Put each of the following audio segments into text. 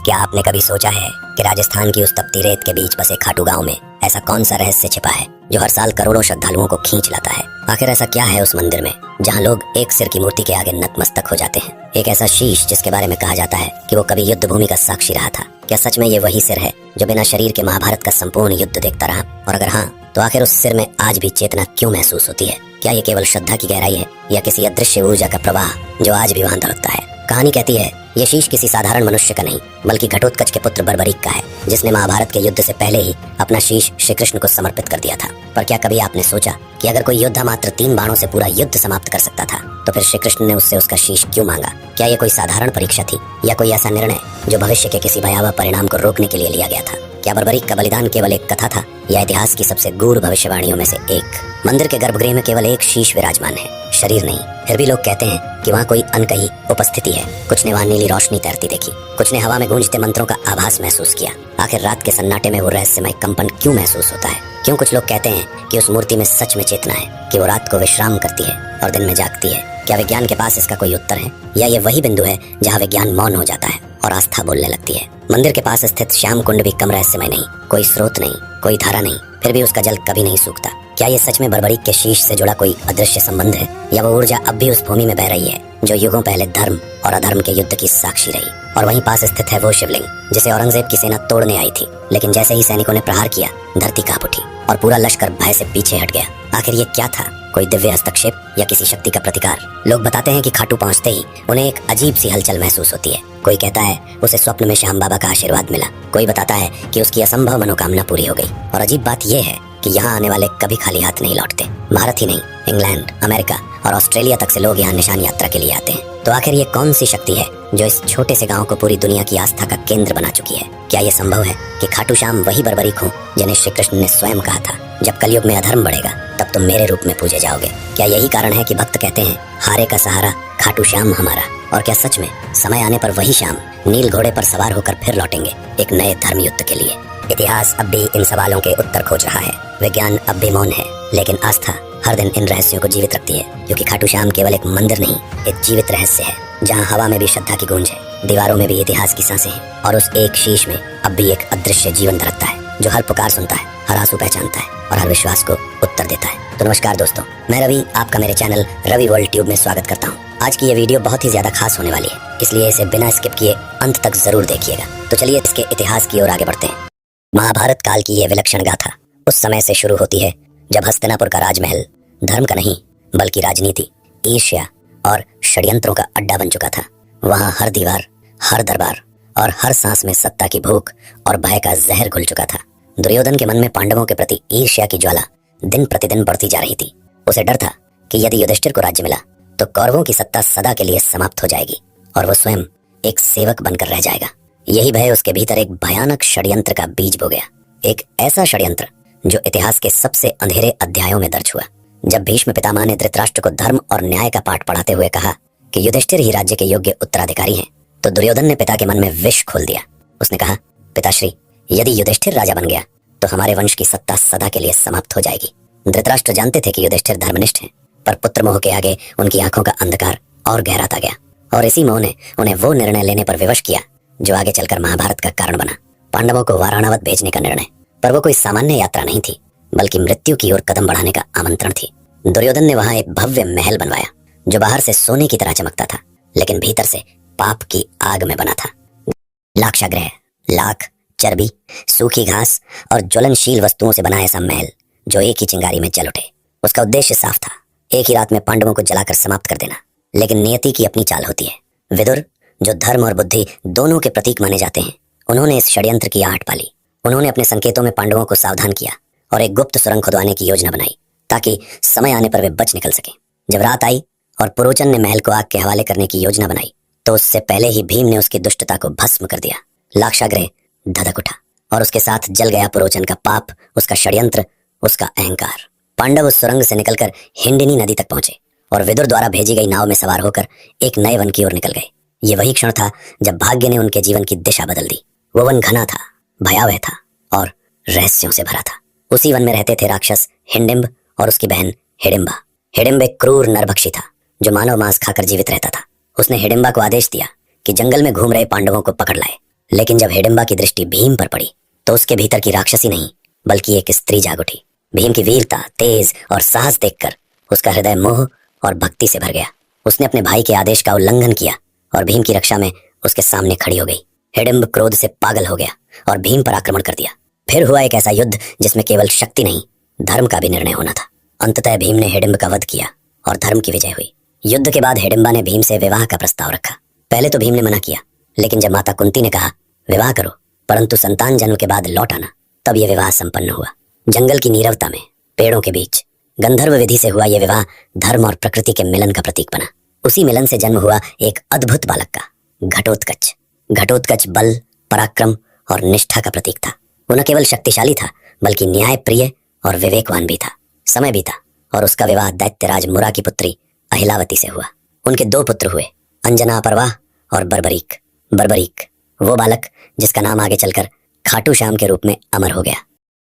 क्या आपने कभी सोचा है कि राजस्थान की उस तपती रेत के बीच बसे खाटू गांव में ऐसा कौन सा रहस्य छिपा है जो हर साल करोड़ों श्रद्धालुओं को खींच लाता है? आखिर ऐसा क्या है उस मंदिर में जहां लोग एक सिर की मूर्ति के आगे नतमस्तक हो जाते हैं? एक ऐसा शीश जिसके बारे में कहा जाता है कि वो कभी युद्ध भूमि का साक्षी रहा था। क्या सच में ये वही सिर है जो बिना शरीर के महाभारत का संपूर्ण युद्ध देखता रहा? और अगर हाँ, तो आखिर उस सिर में आज भी चेतना क्यों महसूस होती है? क्या ये केवल श्रद्धा की गहराई है या किसी अदृश्य ऊर्जा का प्रवाह जो आज भी वहां धड़कता है? कहानी कहती है ये शीश किसी साधारण मनुष्य का नहीं बल्कि घटोत्कच के पुत्र बर्बरीक का है, जिसने महाभारत के युद्ध से पहले ही अपना शीश श्री कृष्ण को समर्पित कर दिया था। पर क्या कभी आपने सोचा कि अगर कोई योद्धा मात्र 3 बाणों से पूरा युद्ध समाप्त कर सकता था तो फिर श्री कृष्ण ने उससे उसका शीश क्यों मांगा? क्या ये कोई साधारण परीक्षा थी या कोई ऐसा निर्णय जो भविष्य के किसी भयावह परिणाम को रोकने के लिए लिया गया था? क्या बर्बरीक का बलिदान केवल एक कथा था या इतिहास की सबसे गूढ़ भविष्यवाणियों में से एक? मंदिर के गर्भगृह में केवल एक शीश विराजमान है, शरीर नहीं। फिर भी लोग कहते हैं कि वहाँ कोई अनकही उपस्थिति है। कुछ ने वहाँ नीली रोशनी तैरती देखी, कुछ ने हवा में गूंजते मंत्रों का आभास महसूस किया। आखिर रात के सन्नाटे में वो रहस्यमय कंपन क्यों महसूस होता है? क्यों कुछ लोग कहते हैं कि उस मूर्ति में सच में चेतना है, कि वो रात को विश्राम करती है और दिन में जागती है? क्या विज्ञान के पास इसका कोई उत्तर है या ये वही बिंदु है जहाँ विज्ञान मौन हो जाता है और आस्था बोलने लगती है? मंदिर के पास स्थित श्याम कुंड भी कम रहस्यमय नहीं, कोई स्रोत नहीं, कोई धारा नहीं, फिर भी उसका जल कभी नहीं सूखता। क्या ये सच में बर्बरीक के शीश से जुड़ा कोई अदृश्य संबंध है या वो ऊर्जा अब भी उस भूमि में बह रही है जो युगों पहले धर्म और अधर्म के युद्ध की साक्षी रही? और वहीं पास स्थित है वो शिवलिंग जिसे औरंगजेब की सेना तोड़ने आई थी, लेकिन जैसे ही सैनिकों ने प्रहार किया धरती कांप उठी और पूरा लश्कर भय से पीछे हट गया। आखिर ये क्या था? कोई दिव्य हस्तक्षेप या किसी शक्ति का प्रतिकार? लोग बताते हैं कि खाटू पहुंचते ही उन्हें एक अजीब सी हलचल महसूस होती है। कोई कहता है उसे स्वप्न में श्याम बाबा का आशीर्वाद मिला, कोई बताता है कि उसकी असंभव मनोकामना पूरी हो गई। और अजीब बात यह है कि यहाँ आने वाले कभी खाली हाथ नहीं लौटते। भारत ही नहीं, इंग्लैंड, अमेरिका और ऑस्ट्रेलिया तक से लोग यहाँ निशान यात्रा के लिए आते हैं। तो आखिर ये कौन सी शक्ति है जो इस छोटे से गांव को पूरी दुनिया की आस्था का केंद्र बना चुकी है? क्या ये संभव है कि खाटू श्याम वही बर्बरीक हो जिन्हें श्री कृष्ण ने स्वयं कहा था, जब कलयुग में अधर्म बढ़ेगा तब तुम मेरे रूप में पूजे जाओगे? क्या यही कारण है कि भक्त कहते हैं हारे का सहारा खाटू श्याम हमारा? और क्या सच में समय आने पर वही श्याम नील घोड़े पर सवार होकर फिर लौटेंगे एक नए धर्म युद्ध के लिए? इतिहास अब भी इन सवालों के उत्तर खोज रहा है, विज्ञान अब भी मौन है, लेकिन आस्था हर दिन इन रहस्यों को जीवित रखती है। क्योंकि खाटू श्याम केवल एक मंदिर नहीं, एक जीवित रहस्य है जहाँ हवा में भी श्रद्धा की गूंज है, दीवारों में भी इतिहास की सांसें हैं और उस एक शीश में अब भी एक अदृश्य जीवन धड़कता है जो हर पुकार सुनता है, हर आंसू पहचानता है और हर विश्वास को उत्तर देता है। तो नमस्कार दोस्तों, मैं रवि आपका मेरे चैनल रवि वर्ल्ड ट्यूब में स्वागत करता हूँ। आज की ये वीडियो बहुत ही ज्यादा खास होने वाली है, इसलिए इसे बिना स्किप किए अंत तक जरूर देखिएगा। तो चलिए इसके इतिहास की ओर आगे बढ़ते हैं। महाभारत काल की यह विलक्षण गाथा उस समय से शुरू होती है जब हस्तिनापुर का राजमहल धर्म का नहीं बल्कि राजनीति, ईर्ष्या और षड्यंत्रों का अड्डा बन चुका था। वहां हर दीवार, हर दरबार और हर सांस में सत्ता की भूख और भय का जहर घुल चुका था। दुर्योधन के मन में पांडवों के प्रति ईर्ष्या की ज्वाला दिन प्रतिदिन बढ़ती जा रही थी। उसे डर था कि यदि युधिष्ठिर को राज्य मिला तो कौरवों की सत्ता सदा के लिए समाप्त हो जाएगी और वो स्वयं एक सेवक बनकर रह जाएगा। यही भय उसके भीतर एक भयानक षड्यंत्र का बीज बो गया, एक ऐसा षड्यंत्र जो इतिहास के सबसे अंधेरे अध्यायों में दर्ज हुआ। जब भीष्म पितामह ने धृतराष्ट्र को धर्म और न्याय का पाठ पढ़ाते हुए कहा कि युधिष्ठिर ही राज्य के योग्य उत्तराधिकारी हैं, तो दुर्योधन ने पिता के मन में विष खोल दिया। उसने कहा, पिताश्री, यदि युधिष्ठिर राजा बन गया तो हमारे वंश की सत्ता सदा के लिए समाप्त हो जाएगी। धृतराष्ट्र जानते थे कि युधिष्ठिर धर्मनिष्ठ हैं, पर पुत्र मोह के आगे उनकी आंखों का अंधकार और गहराता गया और इसी मोह ने उन्हें वो निर्णय लेने पर विवश किया जो आगे चलकर महाभारत का कारण बना, पांडवों को वाराणवत भेजने का निर्णय। पर वो कोई सामान्य यात्रा नहीं थी, बल्कि मृत्यु की ओर कदम बढ़ाने का आमंत्रण थी। दुर्योधन ने वहां एक भव्य महल बनवाया जो बाहर से सोने की तरह चमकता था, लेकिन भीतर से पाप की आग में बना था। लाक्षागृह, लाख, चर्बी, सूखी घास और ज्वलनशील वस्तुओं से बना ऐसा महल जो एक ही चिंगारी में जल उठे। उसका उद्देश्य साफ था, एक ही रात में पांडवों को जलाकर समाप्त कर देना। लेकिन नियति की अपनी चाल होती है। विदुर, जो धर्म और बुद्धि दोनों के प्रतीक माने जाते हैं, उन्होंने इस षड्यंत्र की आहट पाली। उन्होंने अपने संकेतों में पांडवों को सावधान किया और एक गुप्त सुरंग खुदवाने की योजना बनाई ताकि समय आने पर वे बच निकल सके। जब रात आई और पुरोचन ने महल को आग के हवाले करने की योजना बनाई तो उससे पहले ही भीम ने उसकी दुष्टता को भस्म कर दिया। लाक्षागृह धधक उठा और उसके साथ जल गया पुरोचन का पाप, उसका षड्यंत्र, उसका अहंकार। पांडव उस सुरंग से निकलकर हिंडिनी नदी तक पहुंचे और विदुर द्वारा भेजी गई नाव में सवार होकर एक नए वन की ओर निकल गए। ये वही क्षण था जब भाग्य ने उनके जीवन की दिशा बदल दी। वो वन घना था, भयावह था और रहस्यों से भरा था। उसी वन में रहते थे राक्षस हिंडिम्ब और उसकी बहन हिडिंबा। हिडिंब एक क्रूर नरभक्षी था जो मानव मांस खाकर जीवित रहता था। उसने हिडिंबा को आदेश दिया कि जंगल में घूम रहे पांडवों को पकड़ लाए लेकिन जब हिडिंबा की दृष्टि भीम पर पड़ी तो उसके भीतर की राक्षसी नहीं बल्कि एक स्त्री जाग उठी। भीम की वीरता, तेज और साहस देखकर उसका हृदय मोह और भक्ति से भर गया। उसने अपने भाई के आदेश का उल्लंघन किया और भीम की रक्षा में उसके सामने खड़ी हो गई। हिडिंब क्रोध से पागल हो गया और भीम पर आक्रमण कर दिया। फिर हुआ एक ऐसा युद्ध जिसमें केवल शक्ति नहीं, धर्म का भी निर्णय होना था। अंततः भीम ने हिडिंब का वध किया और धर्म की विजय हुई। युद्ध के बाद हिडिंबा ने भीम से विवाह का प्रस्ताव रखा। पहले तो भीम ने मना किया, लेकिन जब माता कुंती ने कहा विवाह करो परंतु संतान जन्म के बाद लौट आना, तब यह विवाह संपन्न हुआ। जंगल की नीरवता में, पेड़ों के बीच गंधर्व विधि से हुआ यह विवाह धर्म और प्रकृति के मिलन का प्रतीक बना। उसी मिलन से जन्म हुआ एक अद्भुत बालक का, घटोत्कच। घटोत्कच बल, पराक्रम और निष्ठा का प्रतीक था। वो न केवल शक्तिशाली था बल्कि न्याय प्रिय और विवेकवान भी था। समय बीता और उसका विवाह दैत्यराज मुरा की पुत्री अहिलावती से हुआ। उनके 2 पुत्र हुए, अंजना अपर्वा और बर्बरीक। बर्बरीक वो बालक जिसका नाम आगे चलकर खाटू श्याम के रूप में अमर हो गया।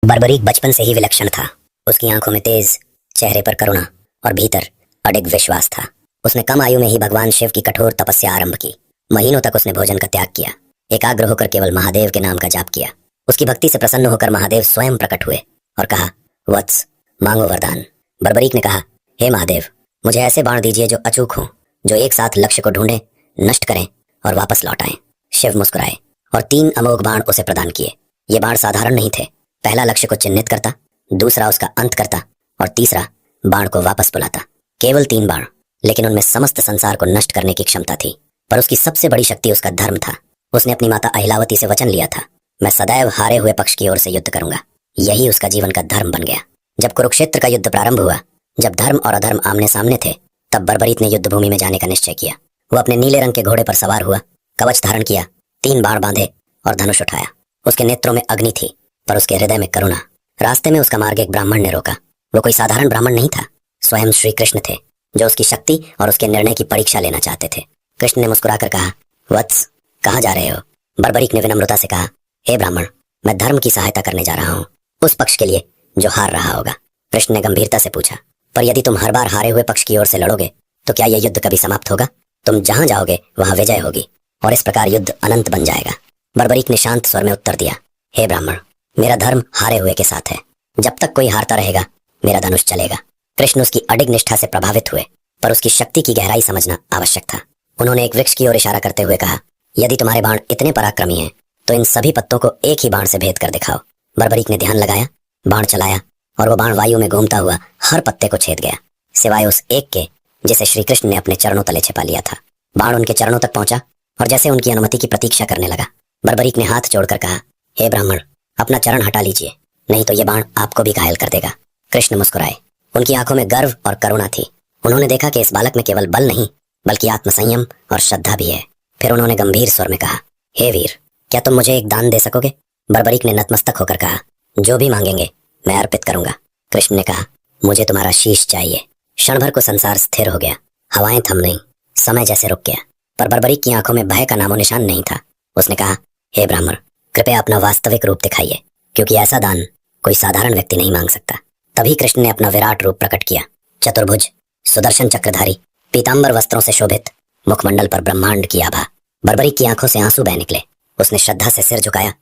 बर्बरीक बचपन से ही विलक्षण था। उसकी आंखों में तेज, चेहरे पर करुणा और भीतर अडिग विश्वास था। उसने कम आयु में ही भगवान शिव की कठोर तपस्या आरंभ की। महीनों तक उसने भोजन का त्याग किया, एकाग्र होकर केवल महादेव के नाम का जाप किया। उसकी भक्ति से प्रसन्न होकर महादेव स्वयं प्रकट हुए और कहा, वत्स, मांगो वरदान। बर्बरीक ने कहा, हे महादेव, मुझे ऐसे बाण दीजिए जो अचूक हों, जो एक साथ लक्ष्य को ढूंढें, नष्ट करें और वापस लौट आएं। शिव मुस्कुराए और 3 अमोघ बाण उसे प्रदान किए। ये बाण साधारण नहीं थे। पहला लक्ष्य को चिन्हित करता, दूसरा उसका अंत करता और तीसरा बाण को वापस बुलाता। केवल 3 बाण, लेकिन उनमें समस्त संसार को नष्ट करने की क्षमता थी। पर उसकी सबसे बड़ी शक्ति उसका धर्म था। उसने अपनी माता अहिलावती से वचन लिया था, मैं सदैव हारे हुए पक्ष की ओर से युद्ध करूंगा। यही उसका जीवन का धर्म बन गया। जब कुरुक्षेत्र का युद्ध प्रारंभ हुआ, जब धर्म और अधर्म आमने सामने थे, तब बर्बरीक ने युद्ध भूमि में जाने का निश्चय किया। वो अपने नीले रंग के घोड़े पर सवार हुआ, कवच धारण किया, 3 बाण बांधे और धनुष उठाया। उसके नेत्रों में अग्नि थी पर उसके हृदय में करुणा। रास्ते में उसका मार्ग एक ब्राह्मण ने रोका। वो कोई साधारण ब्राह्मण नहीं था, स्वयं श्री कृष्ण थे, जो उसकी शक्ति और उसके निर्णय की परीक्षा लेना चाहते थे। कृष्ण ने मुस्कुराकर कहा, वत्स, कहाँ जा रहे हो? बर्बरीक ने विनम्रता से कहा, हे ब्राह्मण, मैं धर्म की सहायता करने जा रहा हूँ, उस पक्ष के लिए जो हार रहा होगा। कृष्ण ने गंभीरता से पूछा, पर यदि तुम हर बार हारे हुए पक्ष की ओर से लड़ोगे तो क्या यह युद्ध कभी समाप्त होगा? तुम जहां जाओगे वहां विजय होगी और इस प्रकार युद्ध अनंत बन जाएगा। बर्बरीक ने शांत स्वर में उत्तर दिया, हे ब्राह्मण, मेरा धर्म हारे हुए के साथ है। जब तक कोई हारता रहेगा मेरा धनुष चलेगा। कृष्ण उसकी अडिग निष्ठा से प्रभावित हुए, पर उसकी शक्ति की गहराई समझना आवश्यक था। उन्होंने एक वृक्ष की ओर इशारा करते हुए कहा, यदि तुम्हारे बाण इतने पराक्रमी हैं तो इन सभी पत्तों को एक ही बाण से भेद कर दिखाओ। बर्बरीक ने ध्यान लगाया, बाण चलाया और वो बाण वायु में घूमता हुआ हर पत्ते को छेद गया, सिवाय उस एक के जिसे श्री कृष्ण ने अपने चरणों तले छिपा लिया था। बाण उनके चरणों तक पहुंचा और जैसे उनकी अनुमति की प्रतीक्षा करने लगा, बर्बरीक ने हाथ जोड़कर कहा, हे ब्राह्मण, अपना चरण हटा लीजिए, नहीं तो ये बाण आपको भी घायल कर देगा। कृष्ण मुस्कुराए, उनकी आंखों में गर्व और करुणा थी। उन्होंने देखा कि इस बालक में केवल बल नहीं बल्कि आत्मसंयम और श्रद्धा भी है। फिर उन्होंने गंभीर स्वर में कहा, हे वीर, क्या तुम मुझे एक दान दे सकोगे? बर्बरीक ने नतमस्तक होकर कहा, जो भी मांगेंगे मैं अर्पित करूंगा। कृष्ण ने कहा, मुझे तुम्हारा शीश चाहिए। क्षण भर को संसार स्थिर हो गया, हवाएं थम नहीं, समय जैसे रुक गया, पर बर्बरीक की आंखों में भय का नामो निशान नहीं था। उसने कहा, हे ब्राह्मण, कृपया अपना वास्तविक रूप दिखाइए, क्योंकि ऐसा दान कोई साधारण व्यक्ति नहीं मांग सकता। तभी कृष्ण ने अपना विराट रूप प्रकट किया, चतुर्भुज, सुदर्शन चक्रधारी, पीतांबर वस्त्रों से शोभित, मुखमंडल पर ब्रह्मांड की आभा। बर्बरीक की आंखों से आंसू बह निकले। उसने श्रद्धा से सिर झुकाया।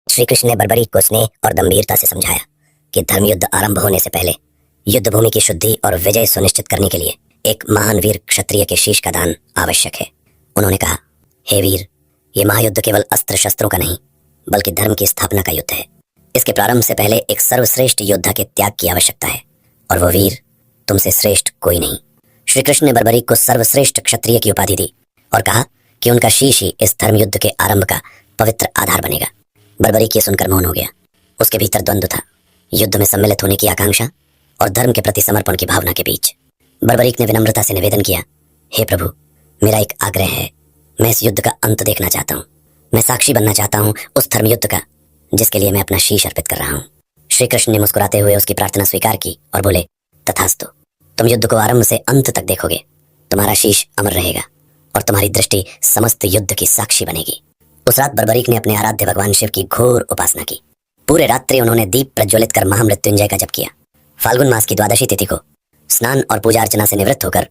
श्री कृष्ण ने बर्बरीक को स्नेह और गंभीरता से समझाया कि धर्मयुद्ध आरंभ होने से पहले युद्ध भूमि की शुद्धि और विजय सुनिश्चित करने के लिए एक महान वीर क्षत्रिय के शीश का दान आवश्यक है। उन्होंने कहा, हे वीर, ये महायुद्ध केवल अस्त्र शस्त्रों का नहीं बल्कि धर्म की स्थापना का युद्ध है। इसके प्रारंभ से पहले एक सर्वश्रेष्ठ योद्धा के त्याग की आवश्यकता है, और वो वीर तुमसे श्रेष्ठ कोई नहीं। श्री कृष्ण ने बर्बरीक को सर्वश्रेष्ठ क्षत्रिय की उपाधि दी और कहा कि उनका शीश ही इस धर्म युद्ध के आरंभ का पवित्र आधार बनेगा। बर्बरीक ये सुनकर मौन हो गया। उसके भीतर द्वंद्व था, युद्ध में सम्मिलित होने की आकांक्षा और धर्म के प्रति समर्पण की भावना के बीच। बर्बरीक ने विनम्रता से निवेदन किया, हे प्रभु, मेरा एक आग्रह है, मैं इस युद्ध का अंत देखना चाहता हूँ। मैं साक्षी बनना चाहता हूँ उस धर्म युद्ध का जिसके लिए मैं अपना शीश अर्पित कर रहा हूँ। श्री कृष्ण ने मुस्कुराते हुए उसकी प्रार्थना स्वीकार की और बोले, तथास्तु, तुम युद्ध को आरंभ से अंत तक देखोगे। तुम्हारा शीश अमर रहेगा और तुम्हारी दृष्टि समस्त युद्ध की साक्षी बनेगी। उस रात बर्बरीक ने अपने आराध्य भगवान शिव की घोर उपासना की। पूरे रात्रि उन्होंने दीप प्रज्वलित कर महामृत्युंजय का जप किया। फाल्गुन मास की द्वादशी तिथि को स्नान और पूजा अर्चना से निवृत्त होकर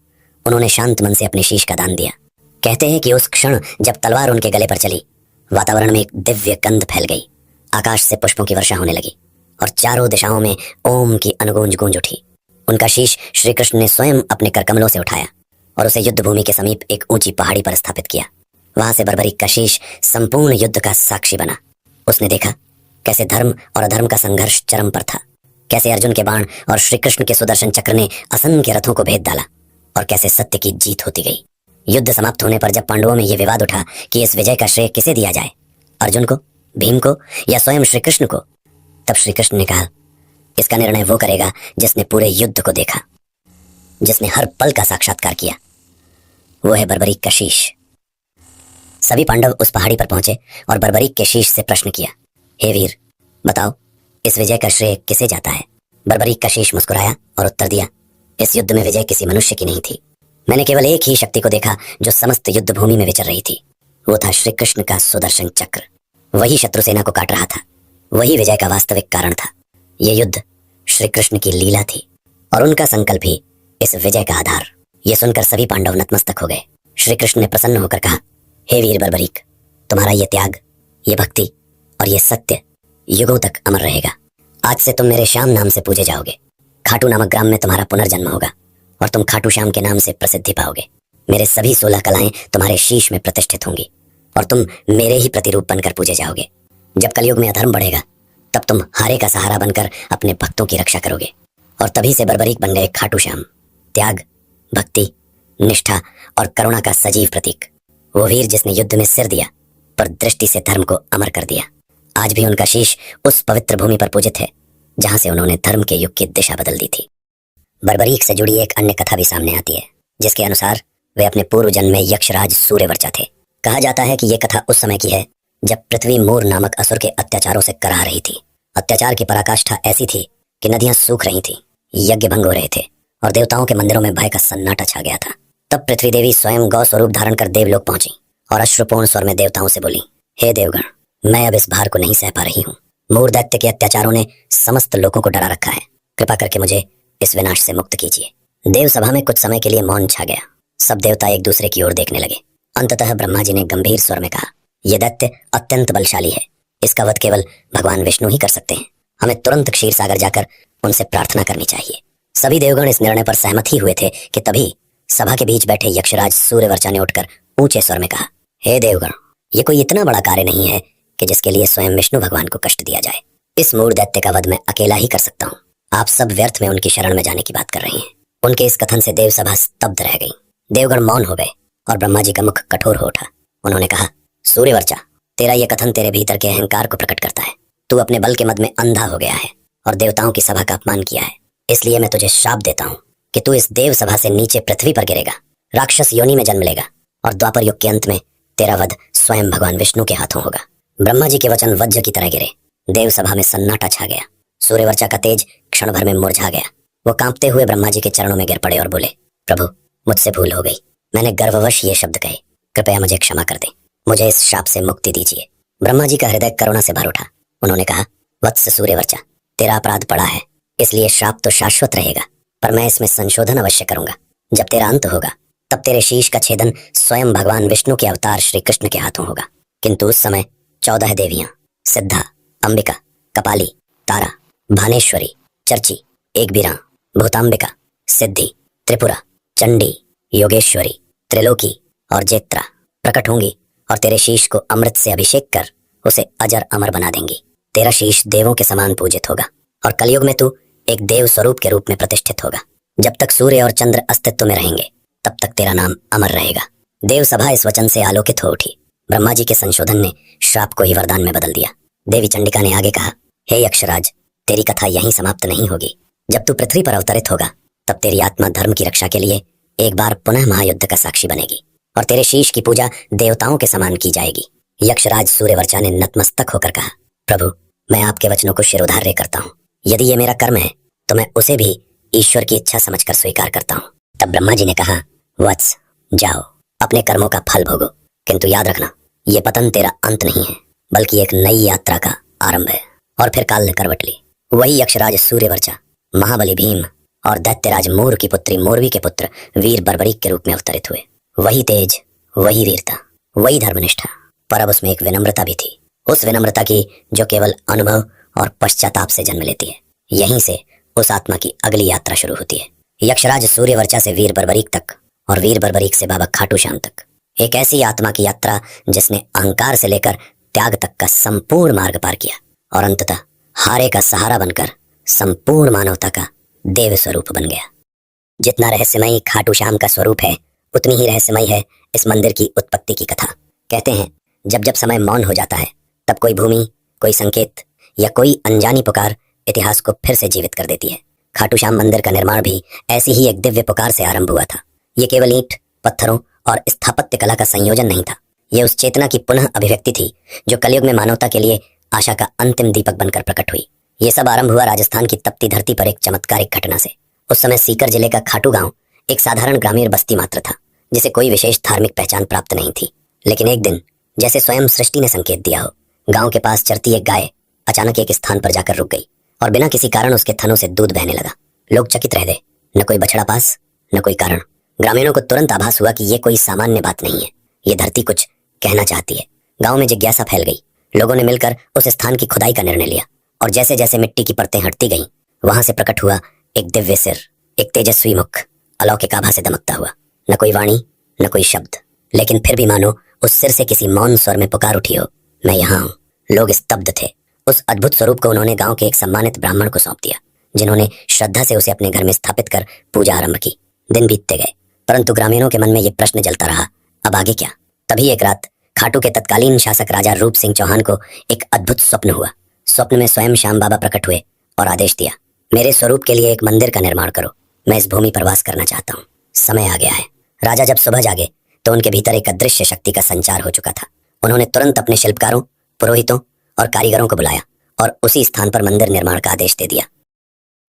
उन्होंने शांत मन से अपने शीश का दान दिया। कहते हैं कि उस क्षण जब तलवार उनके गले पर चली, वातावरण में एक दिव्य गंध फैल गई। आकाश से पुष्पों की वर्षा होने लगी और चारों दिशाओं में ओम की अनगूंज गूंज उठी। उनका शीश श्री कृष्ण ने स्वयं अपने करकमलों से उठाया और उसे युद्ध भूमि के समीप एक ऊंची पहाड़ी पर स्थापित किया। वहां से बर्बरीक का शीश संपूर्ण युद्ध का साक्षी बना। उसने देखा कैसे धर्म और अधर्म का संघर्ष चरम पर था, कैसे अर्जुन के बाण और श्री कृष्ण के सुदर्शन चक्र ने असंख्य रथों को भेद डाला और कैसे सत्य की जीत होती गई। युद्ध समाप्त होने पर जब पांडवों में यह विवाद उठा कि इस विजय का श्रेय किसे दिया जाए, अर्जुन को, भीम को या स्वयं श्री कृष्ण को, तब श्री कृष्ण ने कहा, इसका निर्णय वो करेगा जिसने पूरे युद्ध को देखा, जिसने हर पल का साक्षात्कार किया। वो है बर्बरीक का शीश। सभी पांडव उस पहाड़ी पर पहुंचे और बर्बरीक के शीश से प्रश्न किया, हे वीर, बताओ इस विजय का श्रेय किसे जाता है। बर्बरीक का शीश मुस्कुराया और उत्तर दिया, इस युद्ध में विजय किसी मनुष्य की नहीं थी। मैंने केवल एक ही शक्ति को देखा जो समस्त युद्ध भूमि में विचर रही थी। वो था श्री कृष्ण का सुदर्शन चक्र। वही शत्रु सेना को काट रहा था। वही विजय का वास्तविक कारण था। यह युद्ध श्री कृष्ण की लीला थी और उनका संकल्प ही इस विजय का आधार। यह सुनकर सभी पांडव नतमस्तक हो गए। श्री कृष्ण ने प्रसन्न होकर कहा, हे वीर बर्बरीक, तुम्हारा यह त्याग, ये भक्ति और ये सत्य युगों तक अमर रहेगा। आज से तुम मेरे श्याम नाम से पूजे जाओगे। खाटू नामक ग्राम में तुम्हारा पुनर्जन्म होगा और तुम खाटू श्याम के नाम से प्रसिद्धि पाओगे। मेरे सभी 16 कलाएं तुम्हारे शीश में प्रतिष्ठित होंगी और तुम मेरे ही प्रतिरूप बनकर पूजे जाओगे। जब कलयुग में अधर्म बढ़ेगा तब तुम हारे का सहारा बनकर अपने भक्तों की रक्षा करोगे। और तभी से बर्बरीक बन गए खाटू श्याम, त्याग, भक्ति, निष्ठा और करुणा का सजीव प्रतीक। वो वीर जिसने युद्ध में सिर दिया पर दृष्टि से धर्म को अमर कर दिया। आज भी उनका शीश उस पवित्र भूमि पर पूजित है जहां से उन्होंने धर्म के युग की दिशा बदल दी थी। बर्बरीक से जुड़ी एक अन्य कथा भी सामने आती है, जिसके अनुसार वे अपने पूर्व जन्म में यक्षराज सूर्यवर्चा थे। कहा जाता है कि यह कथा उस समय की है जब पृथ्वी मूर नामक असुर के अत्याचारों से कराह रही थी। अत्याचार की पराकाष्ठा ऐसी थी कि नदियां सूख रही थीं, यज्ञ भंग हो रहे थे और देवताओं के मंदिरों में भय का सन्नाटा छा गया था। तब पृथ्वी देवी स्वयं गौ स्वरूप धारण कर देवलोक पहुंची और अश्रुपूर्ण स्वर में देवताओं से बोली, हे देवगण, मैं अब इस भार को नहीं सह पा रही हूँ। मूर दैत्य के अत्याचारों ने समस्त लोगों को डरा रखा है। कृपा करके मुझे इस विनाश से मुक्त कीजिए। देव सभा में कुछ समय के लिए मौन छा गया। सब देवता एक दूसरे की ओर देखने लगे। अंततः ब्रह्मा जी ने गंभीर स्वर में कहा, यह दैत्य अत्यंत बलशाली है। इसका वध केवल भगवान विष्णु ही कर सकते हैं। हमें तुरंत क्षीर सागर जाकर उनसे प्रार्थना करनी चाहिए। सभी देवगण इस निर्णय पर सहमत ही हुए थे कि तभी सभा के बीच बैठे यक्षराज सूर्यवर्चा ने उठकर ऊंचे स्वर में कहा, हे देवगण, ये कोई इतना बड़ा कार्य नहीं है कि जिसके लिए स्वयं विष्णु भगवान को कष्ट दिया जाए। इस मूर दैत्य का वध मैं अकेला ही कर सकता हूँ। आप सब व्यर्थ में उनकी शरण में जाने की बात कर रहे हैं। उनके इस कथन से देव सभा स्तब्ध रह गई। देवगण मौन हो गए और ब्रह्मा जी का मुख कठोर हो उठा। उन्होंने कहा, सूर्यवर्चा, तेरा यह कथन तेरे भीतर के अहंकार को प्रकट करता है। तू अपने बल के मद में अंधा हो गया है और देवताओं की सभा का अपमान किया है। इसलिए मैं तुझे श्राप देता हूँ कि तू इस देव सभा से नीचे पृथ्वी पर गिरेगा, राक्षस योनि में जन्म लेगा और द्वापर युग के अंत में तेरा वध स्वयं भगवान विष्णु के हाथों होगा। ब्रह्मा जी के वचन वज्र की तरह गिरे। देव सभा में सन्नाटा छा गया। सूर्यवर्चा का तेज क्षण भर में मुरझा गया। वो कांपते हुए ब्रह्मा जी के चरणों में गिर पड़े और बोले, प्रभु, मुझसे भूल हो गई। मैंने गर्ववश ये शब्द कहे। कृपया मुझे क्षमा कर दे। मुझे इस शाप से मुक्ति दीजिए। ब्रह्मा जी का हृदय करुणा से भर उठा। उन्होंने कहा, वत्स सूर्यवर्चा, तेरा अपराध बड़ा है, इसलिए श्राप तो शाश्वत रहेगा, पर मैं इसमें संशोधन अवश्य करूंगा। जब तेरा अंत होगा तब तेरे शीश का छेदन स्वयं भगवान विष्णु के अवतार श्री कृष्ण के हाथों होगा। किंतु उस समय 14 देवियां, सिद्धा, अंबिका, कपाली, तारा, भानेश्वरी, चर्ची, एकबीरा, भूतांबिका, सिद्धि, त्रिपुरा, चंडी, योगेश्वरी, त्रिलोकी और जेत्रा प्रकट होंगी और तेरे शीश को अमृत से अभिषेक कर उसे अजर अमर बना देंगी। तेरा शीश देवों के समान पूजित होगा और कलयुग में तू एक देव स्वरूप के रूप में प्रतिष्ठित होगा। जब तक सूर्य और चंद्र अस्तित्व में रहेंगे तब तक तेरा नाम अमर रहेगा। देव सभा इस वचन से आलोकित हो उठी। ब्रह्मा जी के संशोधन ने श्राप को ही वरदान में बदल दिया। देवी चंडिका ने आगे कहा, हे यक्षराज, तेरी कथा यहीं समाप्त नहीं होगी। जब तू पृथ्वी पर अवतरित होगा तब तेरी आत्मा धर्म की रक्षा के लिए एक बार पुनः महायुद्ध का साक्षी बनेगी और तेरे शीश की पूजा देवताओं के समान की जाएगी। यक्षराज सूर्यवर्चा ने नतमस्तक होकर कहा, प्रभु, मैं आपके वचनों को शिरोधार्य करता हूँ। यदि ये मेरा कर्म है तो मैं उसे भी ईश्वर की इच्छा समझकर स्वीकार करता हूँ। तब ब्रह्मा जी ने कहा, वत्स, जाओ, अपने कर्मों का फल भोगो, किंतु याद रखना, ये पतन तेरा अंत नहीं है, बल्कि एक नई यात्रा का आरंभ है। और फिर काल ने करवट ली। वही यक्षराज सूर्यवर्चा, महाबली भीम और दैत्यराज मूर की पुत्री मोरवी के पुत्र वीर बर्बरीक के रूप में अवतरित हुए। वही तेज, वही वीरता, वही धर्मनिष्ठा पर अब उसमें एक विनम्रता भी थी, उस विनम्रता की जो केवल अनुभव और पश्चाताप से जन्म लेती है। यहीं से उस आत्मा की अगली यात्रा शुरू होती है, यक्षराज सूर्यवर्चा से वीर बर्बरीक तक, और वीर बर्बरीक से बाबा खाटू श्याम तक। एक ऐसी आत्मा की यात्रा जिसने अहंकार से लेकर त्याग तक का संपूर्ण मार्ग पार किया और अंततः हारे का सहारा बनकर संपूर्ण मानवता का देव स्वरूप बन गया। जितना रहस्यमयी खाटू श्याम का स्वरूप है, उतनी ही रहस्यमयी है इस मंदिर की उत्पत्ति की कथा। कहते हैं जब जब समय मौन हो जाता है, तब कोई भूमि, कोई संकेत या कोई अनजानी पुकार इतिहास को फिर से जीवित कर देती है। खाटू श्याम मंदिर का निर्माण भी ऐसी ही एक दिव्य पुकार से आरंभ हुआ था। ये केवल ईंट, पत्थरों और स्थापत्य कला का संयोजन नहीं था, ये उस चेतना की पुनः अभिव्यक्ति थी जो कलयुग में मानवता के लिए आशा का अंतिम दीपक बनकर प्रकट हुई। ये सब आरंभ हुआ राजस्थान की तपती धरती पर एक चमत्कारिक घटना से। उस समय सीकर जिले का खाटू गांव एक साधारण ग्रामीण बस्ती मात्र था, जिसे कोई विशेष धार्मिक पहचान प्राप्त नहीं थी। लेकिन एक दिन, जैसे स्वयं सृष्टि ने संकेत दिया हो, गांव के पास चरती एक गाय अचानक एक स्थान पर जाकर रुक गई और बिना किसी कारण उसके थनों से दूध बहने लगा। लोग चकित रह गए, न कोई बछड़ा पास, न कोई कारण। ग्रामीणों को तुरंत आभास हुआ कि ये कोई सामान्य बात नहीं है, ये धरती कुछ कहना चाहती है। गांव में जिज्ञासा फैल गई। लोगों ने मिलकर उस स्थान की खुदाई का निर्णय लिया और जैसे जैसे मिट्टी की परतें हटती गईं, वहां से प्रकट हुआ एक दिव्य सिर, एक तेजस्वी मुख, अलौकिक आभा से दमकता हुआ। न कोई वाणी, न कोई शब्द, लेकिन फिर भी मानो उस सिर से किसी मौन स्वर में पुकार उठी हो, मैं यहाँ हूँ। लोग स्तब्ध थे। उस अद्भुत स्वरूप को उन्होंने गांव के एक सम्मानित ब्राह्मण को सौंप दिया, जिन्होंने श्रद्धा से उसे अपने घर में स्थापित कर पूजा आरंभ की। दिन बीतते गए, परंतु ग्रामीणों के मन में यह प्रश्न जलता रहा, अब आगे क्या। तभी एक रात खाटू के तत्कालीन शासक राजा रूप सिंह चौहान को एक अद्भुत स्वप्न हुआ। स्वप्न में स्वयं श्याम बाबा प्रकट हुए और आदेश दिया, मेरे स्वरूप के लिए एक मंदिर का निर्माण करो, मैं इस भूमि पर वास करना चाहता हूँ, समय आ गया है। राजा जब सुबह जागे तो उनके भीतर एक अदृश्य शक्ति का संचार हो चुका था। उन्होंने तुरंत अपने शिल्पकारों, पुरोहितों और कारीगरों को बुलाया और उसी स्थान पर मंदिर निर्माण का आदेश दे दिया।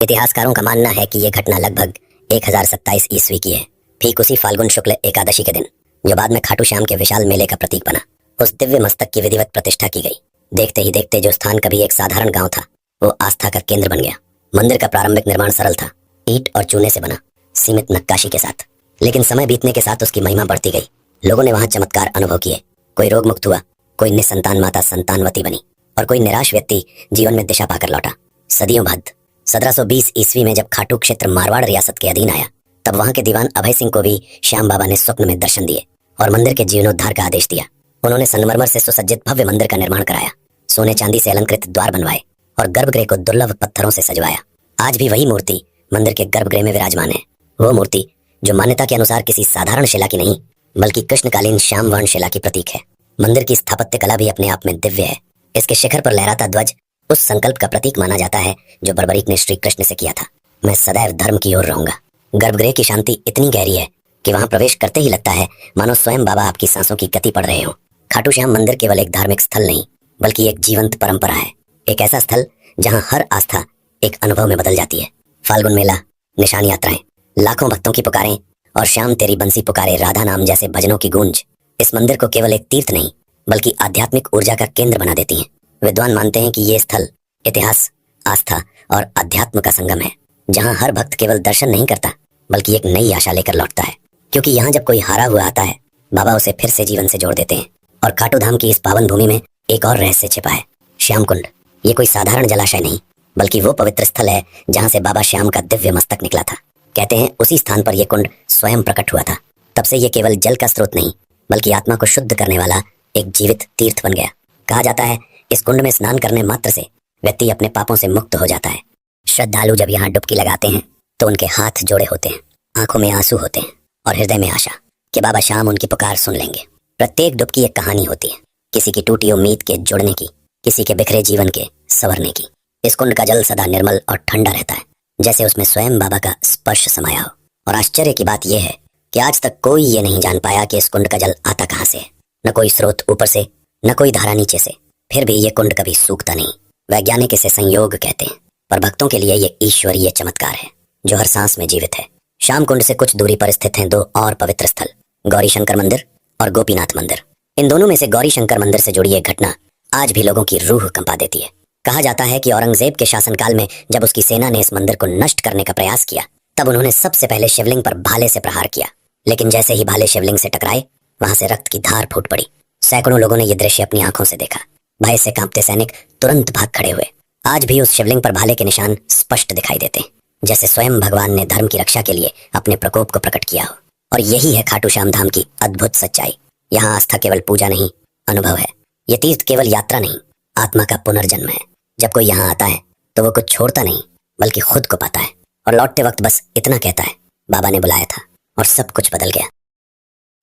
इतिहासकारों का मानना है कि यह घटना लगभग 1027 ईस्वी की है, ठीक उसी फाल्गुन शुक्ल एकादशी के दिन, जो बाद में खाटू श्याम के विशाल मेले का प्रतीक बना। उस दिव्य मस्तक की विधिवत प्रतिष्ठा की गई। देखते ही देखते जो स्थान कभी एक साधारण गांव था, वो आस्था का केंद्र बन गया। मंदिर का प्रारंभिक निर्माण सरल था, ईंट और चूने से बना, सीमित नक्काशी के साथ। लेकिन समय बीतने के साथ उसकी महिमा बढ़ती गई। लोगों ने वहां चमत्कार अनुभव किए। कोई रोग मुक्त हुआ, कोई निसंतान माता संतानवती बनी और कोई निराश व्यक्ति जीवन में दिशा पाकर लौटा। सदियों बाद 1720 ईस्वी में जब खाटू क्षेत्र मारवाड़ रियासत के अधीन आया, तब वहां के दीवान अभय सिंह को भी श्याम बाबा ने स्वप्न में दर्शन दिए और मंदिर के जीर्णोद्धार का आदेश दिया। उन्होंने संगमरमर से सुसज्जित भव्य मंदिर का निर्माण कराया, सोने चांदी से अलंकृत द्वार बनवाए और गर्भगृह को दुर्लभ पत्थरों से सजवाया। आज भी वही मूर्ति मंदिर के गर्भगृह में विराजमान है। वो मूर्ति जो मान्यता के अनुसार किसी साधारण शिला की नहीं, बल्कि कृष्णकालीन श्याम वर्ण शिला की प्रतीक है। मंदिर की स्थापत्य कला भी अपने आप में दिव्य है। इसके शिखर पर लहराता ध्वज उस संकल्प का प्रतीक माना जाता है जो बर्बरीक ने श्री कृष्ण से किया था, मैं सदैव धर्म की ओर रहूंगा। गर्भगृह की शांति इतनी गहरी है कि वहां प्रवेश करते ही लगता है मानो स्वयं बाबा आपकी सांसों की गति पढ़ रहे हो। खाटू श्याम मंदिर केवल एक धार्मिक स्थल नहीं, बल्कि एक जीवंत परंपरा है। एक ऐसा स्थल जहां हर आस्था एक अनुभव में बदल जाती है। फाल्गुन मेला, निशान यात्राएं, लाखों भक्तों की पुकारें और श्याम तेरी बंसी पुकारे राधा नाम जैसे भजनों की गूंज इस मंदिर को केवल एक तीर्थ नहीं, बल्कि आध्यात्मिक ऊर्जा का केंद्र बना देती हैं। विद्वान मानते हैं कि ये स्थल इतिहास, आस्था और अध्यात्म का संगम है, जहां हर भक्त केवल दर्शन नहीं करता, बल्कि एक नई आशा लेकर लौटता है। क्योंकि यहाँ जब कोई हारा हुआ आता है, बाबा उसे फिर से जीवन से जोड़ देते हैं। और खाटू धाम की इस पावन भूमि में एक और रहस्य छिपा है, श्याम कुंड। ये कोई साधारण जलाशय नहीं, बल्कि वो पवित्र स्थल है जहाँ से बाबा श्याम का दिव्य मस्तक निकला था। कहते हैं उसी स्थान पर यह कुंड स्वयं प्रकट हुआ था। तब से ये केवल जल का स्रोत नहीं, बल्कि आत्मा को शुद्ध करने वाला एक जीवित तीर्थ बन गया। कहा जाता है इस कुंड में स्नान करने मात्र से व्यक्ति अपने पापों से मुक्त हो जाता है। श्रद्धालु जब यहाँ डुबकी लगाते हैं तो उनके हाथ जोड़े होते हैं, आंखों में आंसू होते हैं और हृदय में आशा कि बाबा श्याम उनकी पुकार सुन लेंगे। प्रत्येक डुबकी एक कहानी होती है, किसी की टूटी उम्मीद के जुड़ने की, किसी के बिखरे जीवन के संवरने की। इस कुंड का जल सदा निर्मल और ठंडा रहता है, जैसे उसमें स्वयं बाबा का स्पर्श समाया हो। और आश्चर्य की बात यह है कि आज तक कोई ये नहीं जान पाया कि इस कुंड का जल आता कहाँ से है। न कोई स्रोत ऊपर से, न कोई धारा नीचे से। फिर भी ये कुंड कभी सूखता नहीं। वैज्ञानिक इसे संयोग कहते हैं, पर भक्तों के लिए ये ईश्वरीय चमत्कार है जो हर सांस में जीवित है। श्याम कुंड से कुछ दूरी पर स्थित हैं दो और पवित्र स्थल, गौरी शंकर मंदिर और गोपीनाथ मंदिर। इन दोनों में से गौरी शंकर मंदिर से जुड़ी एक घटना आज भी लोगों की रूह कंपा देती है। कहा जाता है कि औरंगजेब के शासनकाल में जब उसकी सेना ने इस मंदिर को नष्ट करने का प्रयास किया, तब उन्होंने सबसे पहले शिवलिंग पर भाले से प्रहार किया। लेकिन जैसे ही भाले शिवलिंग से टकराए, वहां से रक्त की धार फूट पड़ी। सैकड़ों लोगों ने यह दृश्य अपनी आंखों से देखा। भय से कांपते सैनिक तुरंत भाग खड़े हुए। आज भी उस शिवलिंग पर भाले के निशान स्पष्ट दिखाई देते हैं, जैसे स्वयं भगवान ने धर्म की रक्षा के लिए अपने प्रकोप को प्रकट किया हो। और यही है खाटू श्याम धाम की अद्भुत सच्चाई। यहाँ आस्था केवल पूजा नहीं, अनुभव है। ये तीर्थ केवल यात्रा नहीं, आत्मा का पुनर्जन्म है। जब कोई यहाँ आता है तो वो कुछ छोड़ता नहीं, बल्कि खुद को पाता है। और लौटते वक्त बस इतना कहता है, बाबा ने बुलाया था और सब कुछ बदल गया।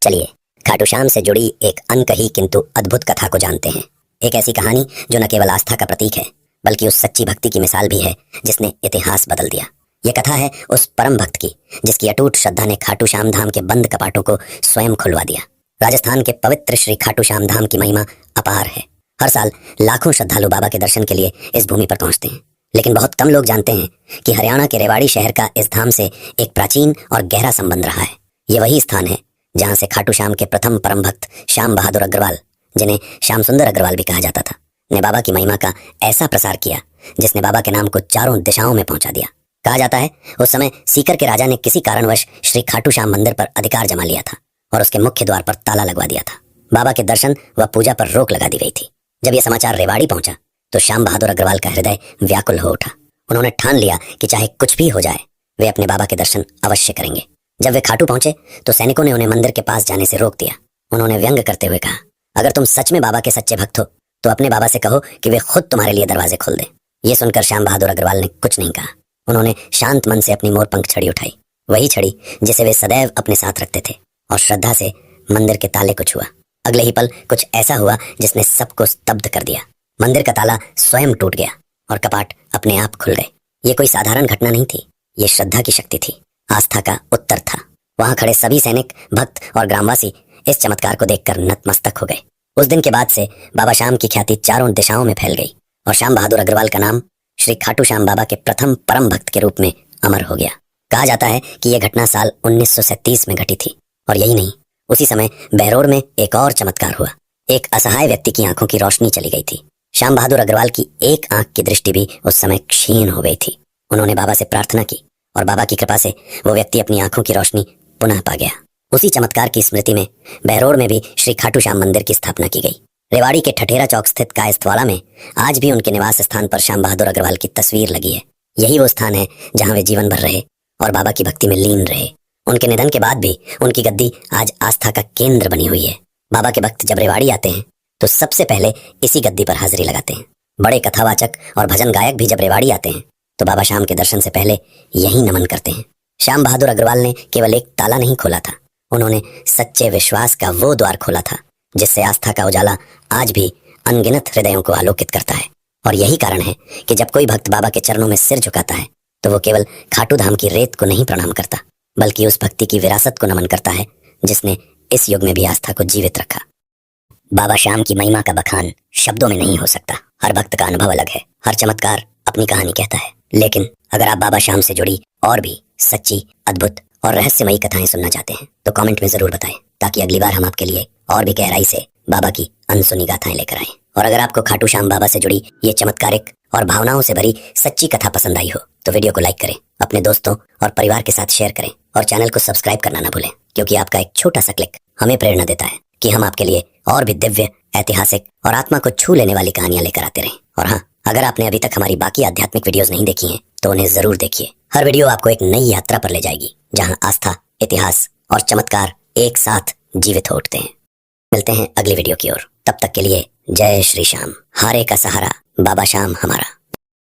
चलिए खाटू श्याम से जुड़ी एक अनकही किंतु अद्भुत कथा को जानते हैं। एक ऐसी कहानी जो न केवल आस्था का प्रतीक है, बल्कि उस सच्ची भक्ति की मिसाल भी है जिसने इतिहास बदल दिया। यह कथा है उस परम भक्त की जिसकी अटूट श्रद्धा ने खाटू श्याम धाम के बंद कपाटों को स्वयं खुलवा दिया। राजस्थान के पवित्र श्री खाटू श्याम धाम की महिमा अपार है। हर साल लाखों श्रद्धालु बाबा के दर्शन के लिए इस भूमि पर पहुंचते हैं, लेकिन बहुत कम लोग जानते हैं कि हरियाणा के रेवाड़ी शहर का इस धाम से एक प्राचीन और गहरा संबंध रहा है। ये वही स्थान है जहां से खाटू श्याम के प्रथम परम भक्त श्याम बहादुर अग्रवाल, जिन्हें श्याम सुंदर अग्रवाल भी कहा जाता था, ने बाबा की महिमा का ऐसा प्रसार किया जिसने बाबा के नाम को चारों दिशाओं में पहुंचा दिया। कहा जाता है उस समय सीकर के राजा ने किसी कारणवश श्री खाटू श्याम मंदिर पर अधिकार जमा लिया था और उसके मुख्य द्वार पर ताला लगवा दिया था। बाबा के दर्शन व पूजा पर रोक लगा दी गई थी। जब यह समाचार रेवाड़ी पहुंचा तो श्याम बहादुर अग्रवाल का हृदय व्याकुल हो उठा। उन्होंने ठान लिया कि चाहे कुछ भी हो जाए वे अपने बाबा के दर्शन अवश्य करेंगे। जब वे खाटू पहुंचे तो सैनिकों ने उन्हें मंदिर के पास जाने से रोक दिया। उन्होंने व्यंग करते हुए कहा, अगर तुम सच में बाबा के सच्चे भक्त हो तो अपने बाबा से कहो कि वे खुद तुम्हारे लिए दरवाजे खोल दें। ये सुनकर श्याम बहादुर अग्रवाल ने कुछ नहीं कहा। उन्होंने शांत मन से अपनी मोरपंख छड़ी उठाई, वही छड़ी जिसे वे सदैव अपने साथ रखते थे, और श्रद्धा से मंदिर के ताले को छुआ। अगले ही पल कुछ ऐसा हुआ जिसने सबको स्तब्ध कर दिया। मंदिर का ताला स्वयं टूट गया और कपाट अपने आप खुल गए। ये कोई साधारण घटना नहीं थी, ये श्रद्धा की शक्ति थी, आस्था का उत्तर था। वहां खड़े सभी सैनिक, भक्त और ग्रामवासी इस चमत्कार को देखकर नतमस्तक हो गए। उस दिन के बाद से बाबा श्याम की ख्याति चारों दिशाओं में फैल गई और श्याम बहादुर अग्रवाल का नाम श्री खाटू श्याम बाबा के प्रथम परम भक्त के रूप में अमर हो गया। कहा जाता है कि यह घटना साल 1937 में घटी थी। और यही नहीं, उसी समय बहरोड में एक और चमत्कार हुआ। एक असहाय व्यक्ति की आंखों की रोशनी चली गई थी। श्याम बहादुर अग्रवाल की एक आंख की दृष्टि भी उस समय क्षीण हो गई थी। उन्होंने बाबा से प्रार्थना की और बाबा की कृपा से वो व्यक्ति अपनी आंखों की रोशनी पुनः पा गया। उसी चमत्कार की स्मृति में बहरोड में भी श्री खाटू श्याम मंदिर की स्थापना की गई। रेवाड़ी के ठठेरा चौक स्थित कायस्थवाड़ा में आज भी उनके निवास स्थान पर श्याम बहादुर अग्रवाल की तस्वीर लगी है। यही वो स्थान है जहां वे जीवन भर रहे और बाबा की भक्ति में लीन रहे। उनके निधन के बाद भी उनकी गद्दी आज आस्था का केंद्र बनी हुई है। बाबा के भक्त जब रेवाड़ी आते हैं तो सबसे पहले इसी गद्दी पर हाजिरी लगाते हैं। बड़े कथावाचक और भजन गायक भी जब रेवाड़ी आते हैं तो बाबा श्याम के दर्शन से पहले यही नमन करते हैं। श्याम बहादुर अग्रवाल ने केवल एक ताला नहीं खोला था, उन्होंने सच्चे विश्वास का वो द्वार खोला था जिससे आस्था का उजाला आज भी अनगिनत हृदयों को आलोकित करता है। और यही कारण है कि जब कोई भक्त बाबा के चरणों में सिर झुकाता है तो वो केवल खाटू धाम की रेत को नहीं प्रणाम करता, बल्कि उस भक्ति की विरासत को नमन करता है जिसने इस युग में भी आस्था को जीवित रखा। बाबा श्याम की महिमा का बखान शब्दों में नहीं हो सकता। हर भक्त का अनुभव अलग है, हर चमत्कार अपनी कहानी कहता है। लेकिन अगर आप बाबा श्याम से जुड़ी और भी सच्ची, अद्भुत और रहस्यमयी कथाएं सुनना चाहते हैं तो कमेंट में जरूर बताएं, ताकि अगली बार हम आपके लिए और भी गहराई से बाबा की अनसुनी गाथाएं लेकर आएं। और अगर आपको खाटू श्याम बाबा से जुड़ी ये चमत्कारिक और भावनाओं से भरी सच्ची कथा पसंद आई हो तो वीडियो को लाइक करें, अपने दोस्तों और परिवार के साथ शेयर करें और चैनल को सब्सक्राइब करना ना भूलें, क्योंकि आपका एक छोटा सा क्लिक हमें प्रेरणा देता है कि हम आपके लिए और भी दिव्य, ऐतिहासिक और आत्मा को छू लेने वाली कहानियां लेकर आते रहें। और हाँ, अगर आपने अभी तक हमारी बाकी आध्यात्मिक वीडियोस नहीं देखी हैं तो उन्हें जरूर देखिए। हर वीडियो आपको एक नई यात्रा पर ले जाएगी जहां आस्था, इतिहास और चमत्कार एक साथ जीवित हो उठते हैं। मिलते हैं अगली वीडियो की ओर। तब तक के लिए जय श्री श्याम। हारे का सहारा बाबा श्याम हमारा।